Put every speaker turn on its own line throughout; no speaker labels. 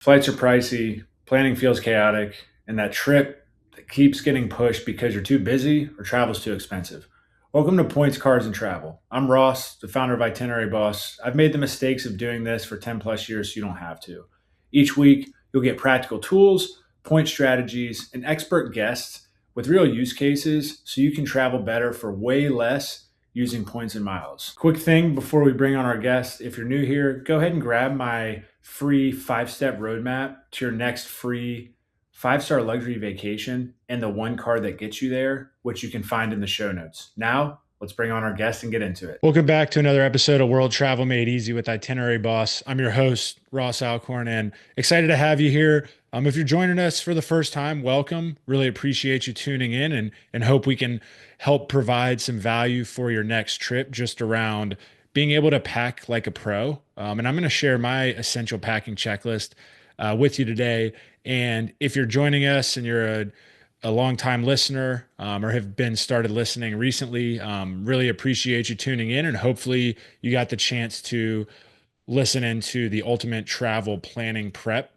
Flights are pricey, planning feels chaotic, and that trip that keeps getting pushed because you're too busy or travel's too expensive. Welcome to Points, Cards, and Travel. I'm Ross, the founder of Itinerary Boss. I've made the mistakes of doing this for 10 plus years so you don't have to. Each week, you'll get practical tools, point strategies, and expert guests with real use cases so you can travel better for way less using points and miles. Quick thing before we bring on our guests, if you're new here, go ahead and grab my free 5 step roadmap to your next free 5 star luxury vacation and the one card that gets you there, which you can find in the show notes. Now, let's bring on our guest and get into it. Welcome back to another episode of World Travel Made Easy with Itinerary Boss. I'm your host, Ross Alcorn, and excited to have you here. If you're joining us for the first time, welcome. Really appreciate you tuning in and hope we can help provide some value for your next trip just around being able to pack like a pro. And I'm going to share my essential packing checklist with you today. And if you're joining us and you're a longtime listener or have been started listening recently, really appreciate you tuning in. And hopefully you got the chance to listen into the ultimate travel planning prep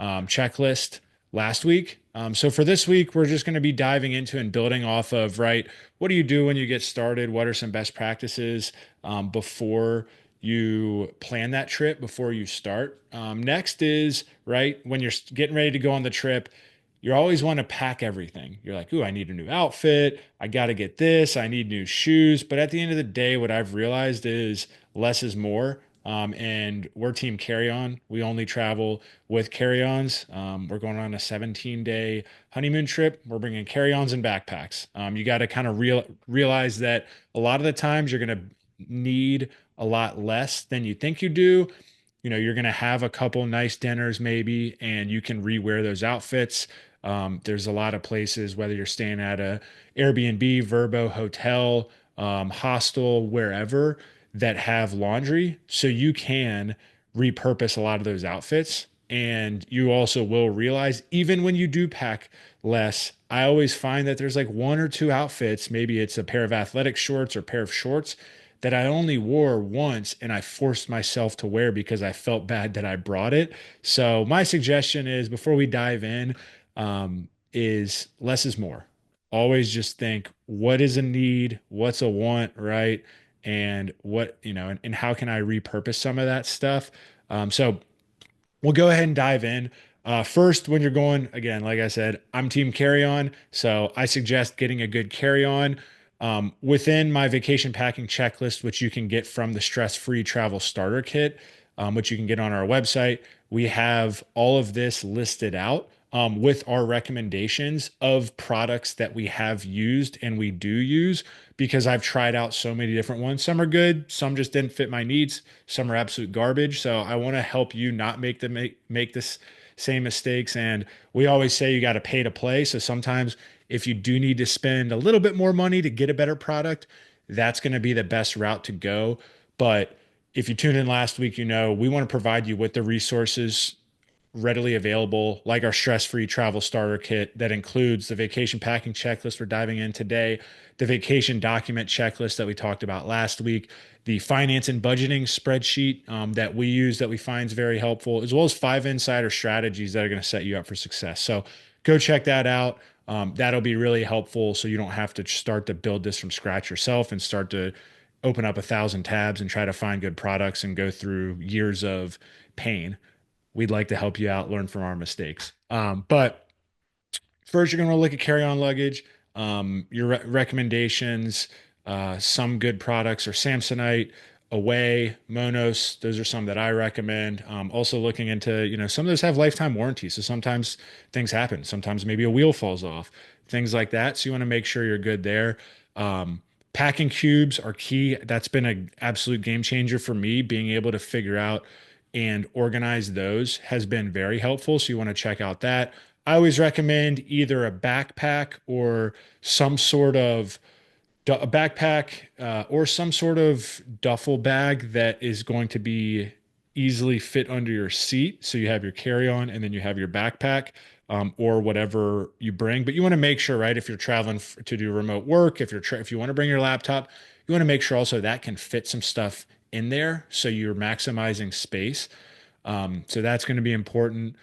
checklist last week. So for this week, we're just going to be diving into and building off of, right, what do you do when you get started? What are some best practices before you plan that trip, before you start? Next is, right, when you're getting ready to go on the trip, you always want to pack everything. You're like, ooh, I need a new outfit. I got to get this. I need new shoes. But at the end of the day, what I've realized is less is more. And we're team carry-on. We only travel with carry-ons. We're going on a 17-day honeymoon trip. We're bringing carry-ons and backpacks. You got to kind of realize that a lot of the times you're going to need a lot less than you think you do. You know, you're going to have a couple nice dinners maybe, and you can rewear those outfits. There's a lot of places, whether you're staying at a Airbnb, Verbo, hotel, hostel, wherever, that have laundry. So you can repurpose a lot of those outfits. And you also will realize, even when you do pack less, I always find that there's like one or two outfits, maybe it's a pair of athletic shorts or pair of shorts that I only wore once and I forced myself to wear because I felt bad that I brought it. So my suggestion is before we dive in, is less is more. Always just think what is a need, what's a want, right? And what, and how can I repurpose some of that stuff? So we'll go ahead and dive in. First, when you're going, again, like I said, I'm team carry on. So I suggest getting a good carry on. Within my vacation packing checklist, which you can get from the stress free travel starter kit, which you can get on our website, we have all of this listed out. With our recommendations of products that we have used and we do use, because I've tried out so many different ones. Some are good, some just didn't fit my needs, some are absolute garbage. So I want to help you not make this same mistakes. And we always say you got to pay to play. So sometimes if you do need to spend a little bit more money to get a better product, that's going to be the best route to go. But if you tuned in last week, we want to provide you with the resources readily available, like our stress-free travel starter kit that includes the vacation packing checklist we're diving in today, the vacation document checklist that we talked about last week, the finance and budgeting spreadsheet that we use that we find is very helpful, as well as 5 insider strategies that are going to set you up for success. So go check that out. That'll be really helpful so you don't have to start to build this from scratch yourself and start to open up 1,000 tabs and try to find good products and go through years of pain. We'd like to help you out, learn from our mistakes. But first, you're going to look at carry-on luggage, your recommendations. Some good products are Samsonite, Away, Monos. Those are some that I recommend. Also looking into, some of those have lifetime warranties. So sometimes things happen. Sometimes maybe a wheel falls off, things like that. So you want to make sure you're good there. Packing cubes are key. That's been an absolute game changer for me. Being able to figure out and organize those has been very helpful. So you want to check out that. I always recommend either a backpack or some sort of a backpack or some sort of duffel bag that is going to be easily fit under your seat. So you have your carry-on and then you have your backpack, or whatever you bring. But you want to make sure, right, if you're traveling to do remote work, if you want to bring your laptop, you want to make sure also that can fit some stuff in there so you're maximizing space.
So that's going to be important.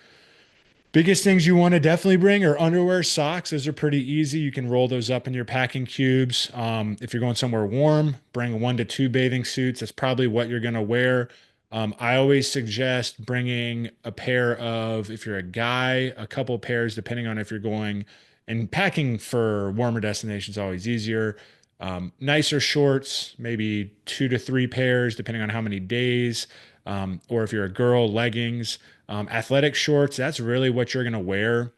Biggest things you want to definitely bring are underwear, socks. Those are pretty easy. You can roll those up in your packing cubes. If you're going somewhere warm, bring 1 to 2 bathing suits. That's probably what you're going to wear. I always suggest bringing a pair of, if you're a guy, a couple pairs, depending on if you're going, and packing for warmer destinations is always easier. Nicer shorts, maybe 2 to 3 pairs, depending on how many days. Or if you're a girl, leggings. Athletic shorts, that's really what you're going to wear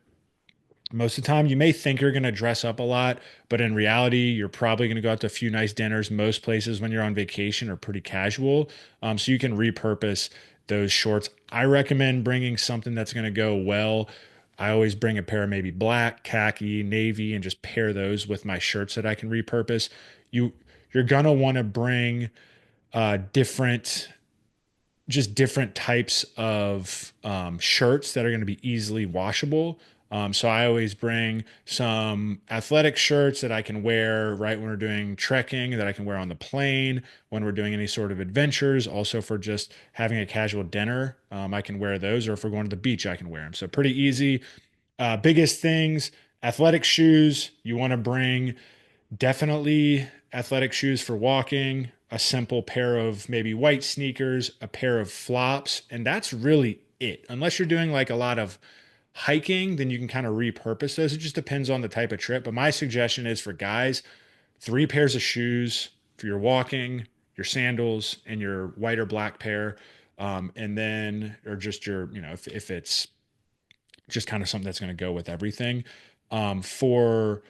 most of the time. You may think you're going to dress up a lot, but in reality, you're probably going to go out to a few nice dinners. Most places when you're on vacation are pretty casual. So you can repurpose those shorts. I recommend bringing something that's going to go well. I always bring a pair of maybe black, khaki, navy, and just pair those with my shirts that I can repurpose. You you're gonna want to bring different just different types of shirts that are going to be easily washable. So I always bring some athletic shirts that I can wear right when we're doing trekking, that I can wear on the plane, when we're doing any sort of adventures. Also for just having a casual dinner, I can wear those. Or if we're going to the beach, I can wear them. So pretty easy. Biggest things, athletic shoes. You want to bring definitely athletic shoes for walking, a simple pair of maybe white sneakers, a pair of flops, and that's really it. Unless you're doing like a lot of hiking, then you can kind of repurpose those. It just depends on the type of trip. But my suggestion is for guys, 3 pairs of shoes for your walking, your sandals, and your white or black pair. And then, or just your, if it's just kind of something that's going to go with everything. For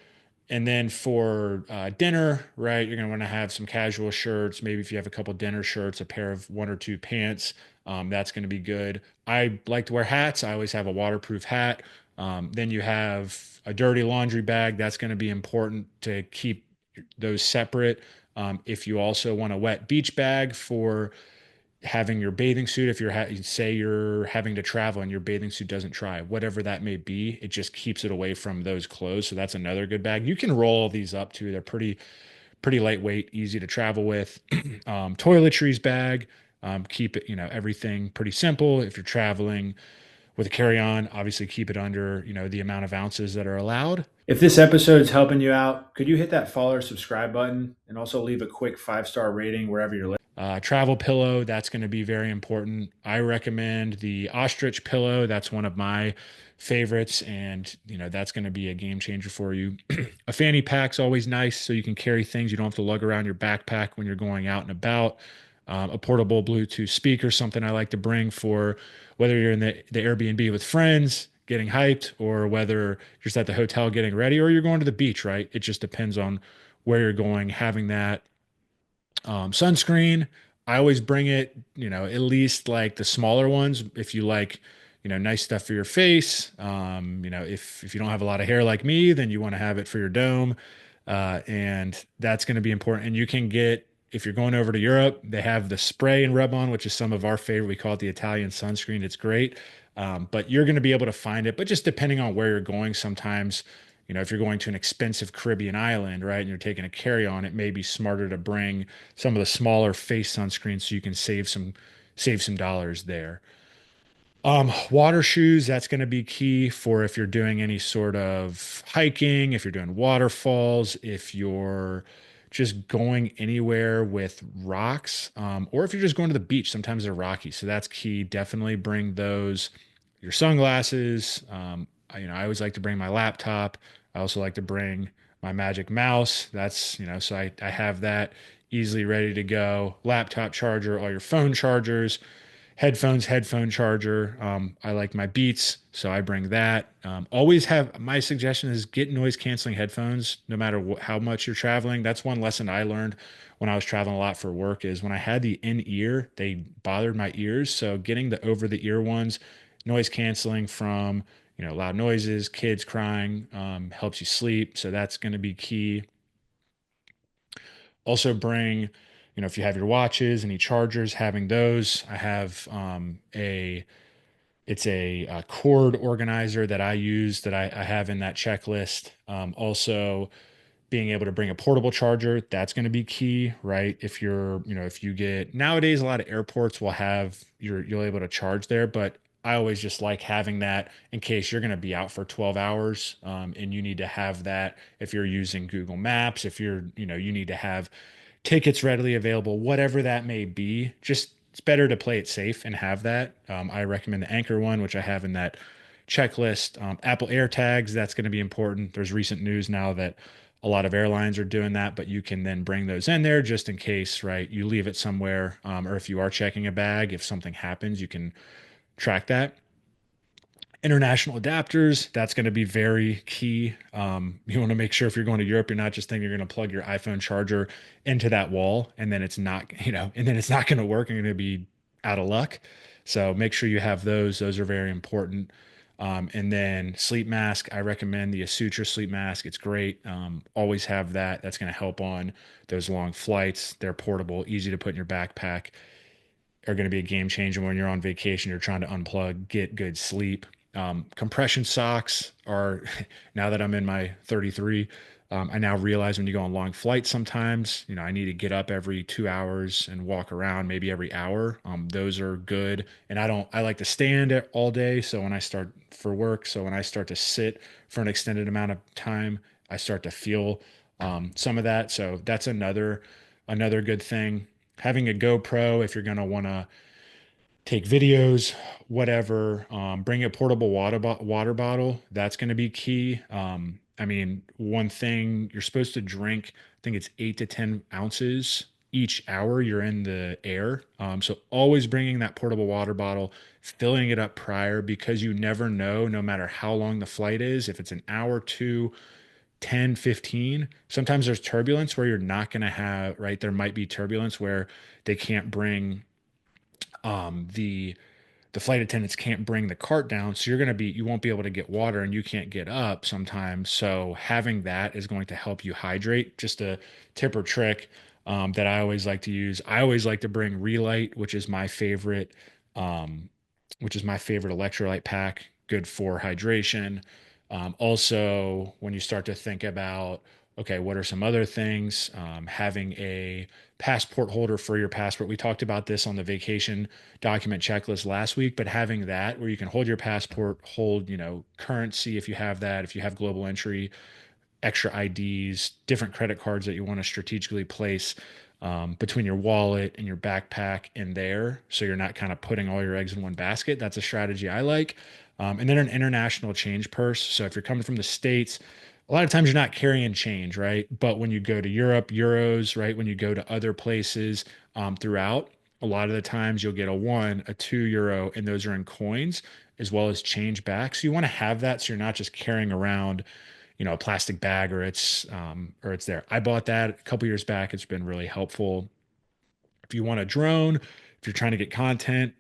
and then for dinner, right, you're going to want to have some casual shirts. Maybe if you have a couple dinner shirts, a pair of 1 or 2 pants, that's going to be good. I like to wear hats. I always have a waterproof hat. Then you have a dirty laundry bag. That's going to be important to keep those separate. If you also want a wet beach bag for having your bathing suit, if say you're having to travel and your bathing suit doesn't dry, whatever that may be, it just keeps it away from those clothes. So that's another good bag. You can roll these up too. They're pretty lightweight, easy to travel with. Toiletries bag. Keep it, everything pretty simple. If you're traveling with a carry-on, obviously keep it under, the amount of ounces that are allowed.
If this episode is helping you out, could you hit that follow or subscribe button and also leave a quick 5-star rating wherever you're listening?
Travel pillow, that's going to be very important. I recommend the ostrich pillow. That's one of my favorites, and that's going to be a game changer for you. A fanny pack's always nice, so you can carry things. You don't have to lug around your backpack when you're going out and about. A portable Bluetooth speaker, something I like to bring for whether you're in the Airbnb with friends getting hyped, or whether you're just at the hotel getting ready, or you're going to the beach, right? It just depends on where you're going. Having that sunscreen, I always bring it, at least like the smaller ones. If you like, nice stuff for your face, if you don't have a lot of hair like me, then you want to have it for your dome, and that's going to be important. And you can get, if you're going over to Europe, they have the spray and rub on, which is some of our favorite. We call it the Italian sunscreen. It's great, but you're going to be able to find it. But just depending on where you're going, sometimes. If you're going to an expensive Caribbean island, right, and you're taking a carry-on, it may be smarter to bring some of the smaller face sunscreens so you can save some dollars there. Water shoes, that's going to be key for if you're doing any sort of hiking, if you're doing waterfalls, if you're just going anywhere with rocks, or if you're just going to the beach. Sometimes they're rocky, so that's key. Definitely bring those. Your sunglasses. I always like to bring my laptop. I also like to bring my magic mouse. That's, so I have that easily ready to go. Laptop charger, all your phone chargers, headphones, headphone charger. I like my Beats, so I bring that. Always have, my suggestion is get noise canceling headphones no matter how much you're traveling. That's one lesson I learned when I was traveling a lot for work, is when I had the in ear, they bothered my ears. So getting the over the ear ones, noise canceling from, loud noises, kids crying, helps you sleep. So that's going to be key. Also bring, if you have your watches, any chargers, having those. I have it's a cord organizer that I use, that I have in that checklist. Also, Being able to bring a portable charger, that's going to be key, right? If you're, if you get nowadays, a lot of airports will have you'll able to charge there, but I always just like having that in case you're going to be out for 12 hours, and you need to have that if you're using Google Maps, if you're, you need to have tickets readily available, whatever that may be. Just it's better to play it safe and have that. I recommend the Anchor one, which I have in that checklist. Apple AirTags, that's going to be important. There's recent news now that a lot of airlines are doing that, but you can then bring those in there just in case, right? You leave it somewhere, or if you are checking a bag, if something happens, you can track that. International adapters, that's going to be very key. You want to make sure if you're going to Europe, you're not just thinking you're going to plug your iPhone charger into that wall and then it's not, and then it's not going to work and you're going to be out of luck. So make sure you have those. Those are very important. And then sleep mask, I recommend the Asutra sleep mask. It's great. Always have that. That's going to help on those long flights. They're portable, easy to put in your backpack, are going to be a game changer when you're on vacation. You're trying to unplug, get good sleep. Compression socks are, now that I'm in my 33, I now realize when you go on long flights, sometimes, I need to get up every 2 hours and walk around maybe every hour. Those are good. And I like to stand all day. So when I start for work, so when I start to sit for an extended amount of time, I start to feel some of that. So that's another good thing. Having a GoPro, if you're going to want to take videos, whatever. Bring a portable water bottle. That's going to be key. I mean, one thing you're supposed to drink, I think it's 8 to 10 ounces each hour you're in the air. So always bringing that portable water bottle, filling it up prior because you never know, no matter how long the flight is, if it's an hour, two, 10, 15. Sometimes there's turbulence where you're not going to have, right? There might be turbulence where they can't bring the flight attendants can't bring the cart down, so you won't be able to get water and you can't get up sometimes. So having that is going to help you hydrate. Just a tip or trick that I always like to use. I always like to bring Relight, which is my favorite electrolyte pack, good for hydration. Also, when you start to think about, okay, what are some other things? Having a passport holder for your passport. We talked about this on the vacation document checklist last week, but having that where you can hold your passport, hold, currency if you have that, if you have global entry, extra IDs, different credit cards that you want to strategically place between your wallet and your backpack in there. So you're not kind of putting all your eggs in one basket. That's a strategy I like. And then an international change purse. So if you're coming from the States, a lot of times you're not carrying change, right? But when you go to Europe, euros, right? When you go to other places throughout, a lot of the times you'll get a 1, a €2, and those are in coins as well as change back. So you want to have that so you're not just carrying around, a plastic bag or it's there. I bought that a couple years back. It's been really helpful. If you want a drone, if you're trying to get content,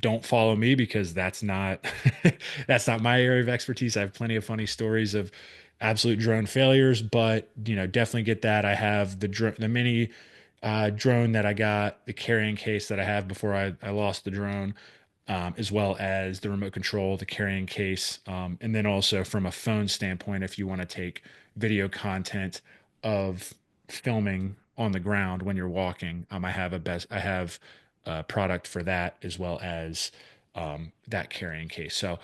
don't follow me because that's not that's not my area of expertise. I have plenty of funny stories of absolute drone failures, but definitely get that. I have the mini drone that I got, the carrying case that I have before I lost the drone, as well as the remote control, the carrying case, and then also from a phone standpoint, if you want to take video content of filming on the ground when you're walking, I have a product for that as well as that carrying case. So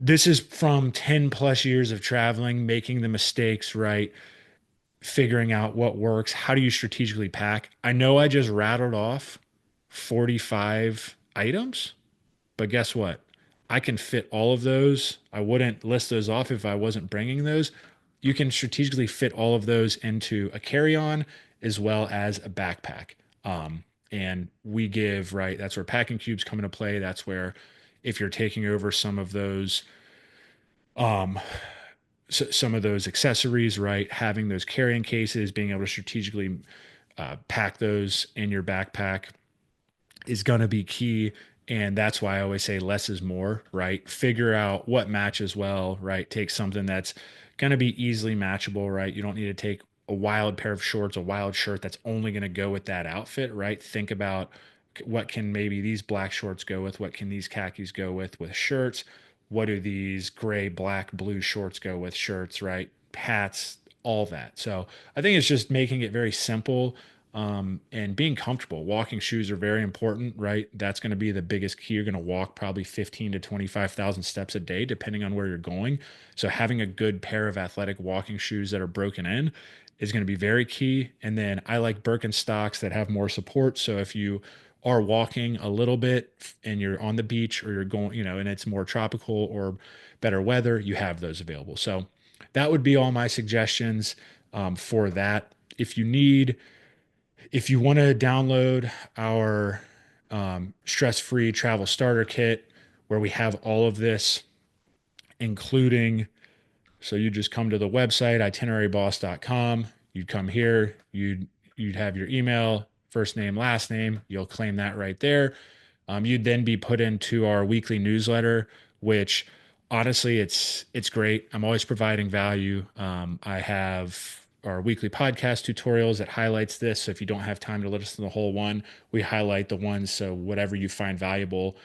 this is from 10 plus years of traveling, making the mistakes right, figuring out what works. How do you strategically pack? I know I just rattled off 45 items, but guess what? I can fit all of those. I wouldn't list those off if I wasn't bringing those. You can strategically fit all of those into a carry-on as well as a backpack. And we give, right, that's where packing cubes come into play. That's where if you're taking over um, some of those accessories, right, having those carrying cases, being able to strategically pack those in your backpack is going to be key. And that's why I always say less is more, right? Figure out what matches well, right? Take something that's going to be easily matchable, right? You don't need to take a wild pair of shorts, a wild shirt that's only going to go with that outfit, right? Think about what can maybe these black shorts go with? What can these khakis go with shirts? What do these gray, black, blue shorts go with shirts, right? Hats, all that. So I think it's just making it very simple, and being comfortable. Walking shoes are very important, right? That's going to be the biggest key. You're going to walk probably 15 to 25,000 steps a day, depending on where you're going. So having a good pair of athletic walking shoes that are broken in is going to be very key. And then I like Birkenstocks that have more support. So if you are walking a little bit and you're on the beach or you're going, and it's more tropical or better weather, you have those available. So that would be all my suggestions for that. If you need, if you want to download our stress-free travel starter kit, where we have all of this, including, so you just come to the website itineraryboss.com. You'd come here, you'd have your email, first name, last name. You'll claim that right there. You'd then be put into our weekly newsletter, which honestly, it's great. I'm always providing value. I have our weekly podcast tutorials that highlights this. So if you don't have time to listen to the whole one, we highlight the ones. So whatever you find valuable,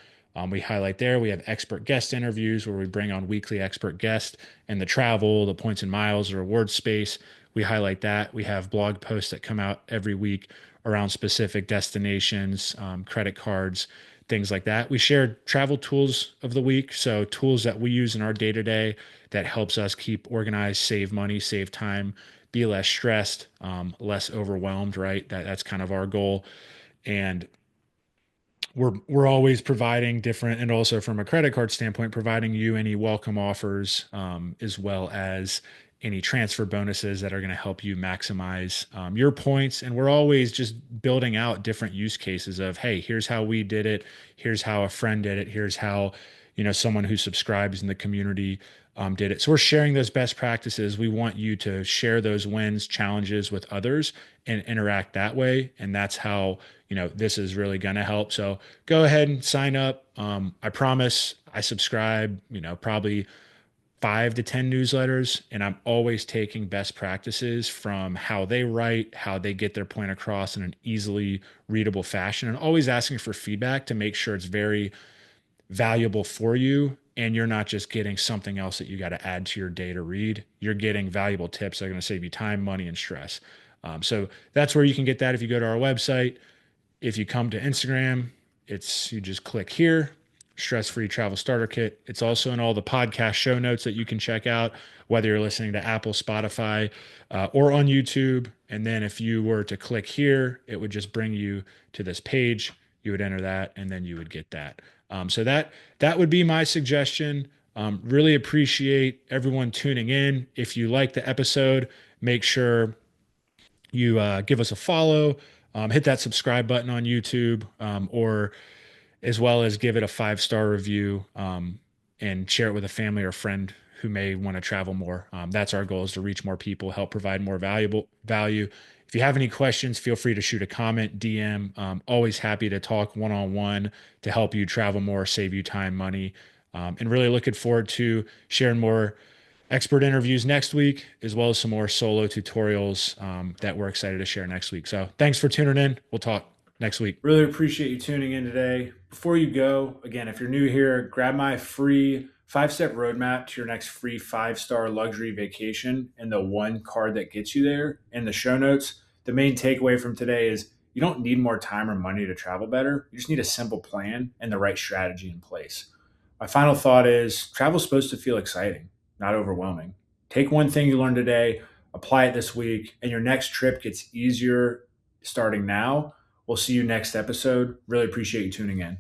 we highlight there. We have expert guest interviews where we bring on weekly expert guests, and the travel, the points and miles, the reward space. We highlight that. We have blog posts that come out every week around specific destinations, credit cards, things like that. We share travel tools of the week. So tools that we use in our day to day that helps us keep organized, save money, save time, be less stressed, less overwhelmed, right? That's kind of our goal. And we're always providing different, and also from a credit card standpoint, providing you any welcome offers, as well as any transfer bonuses that are going to help you maximize your points. And we're always just building out different use cases of, hey, here's how we did it, here's how a friend did it, here's how someone who subscribes in the community did it. So we're sharing those best practices. We want you to share those wins, challenges with others and interact that way. And that's how, this is really going to help. So go ahead and sign up. I promise I subscribe, probably 5 to 10 newsletters, and I'm always taking best practices from how they write, how they get their point across in an easily readable fashion, and always asking for feedback to make sure it's very valuable for you. And you're not just getting something else that you got to add to your day to read. You're getting valuable tips that are going to save you time, money, and stress. So that's where you can get that if you go to our website. If you come to Instagram, you just click here, stress-free travel starter kit. It's also in all the podcast show notes that you can check out, whether you're listening to Apple, Spotify, or on YouTube. And then if you were to click here, it would just bring you to this page. You would enter that, and then you would get that. So that would be my suggestion. Really appreciate everyone tuning in. If you like the episode, make sure you give us a follow, hit that subscribe button on YouTube, or as well as give it a 5-star review, and share it with a family or friend who may want to travel more. That's our goal, is to reach more people, help provide more valuable value. If you have any questions, feel free to shoot a comment, DM. Always happy to talk one-on-one to help you travel more, save you time, money, and really looking forward to sharing more expert interviews next week, as well as some more solo tutorials that we're excited to share next week. So thanks for tuning in. We'll talk next week.
Really appreciate you tuning in today. Before you go, again, if you're new here, grab my free 5-step roadmap to your next free 5-star luxury vacation and the one card that gets you there in the show notes. The main takeaway from today is you don't need more time or money to travel better. You just need a simple plan and the right strategy in place. My final thought is travel is supposed to feel exciting, not overwhelming. Take one thing you learned today, apply it this week, and your next trip gets easier starting now. We'll see you next episode. Really appreciate you tuning in.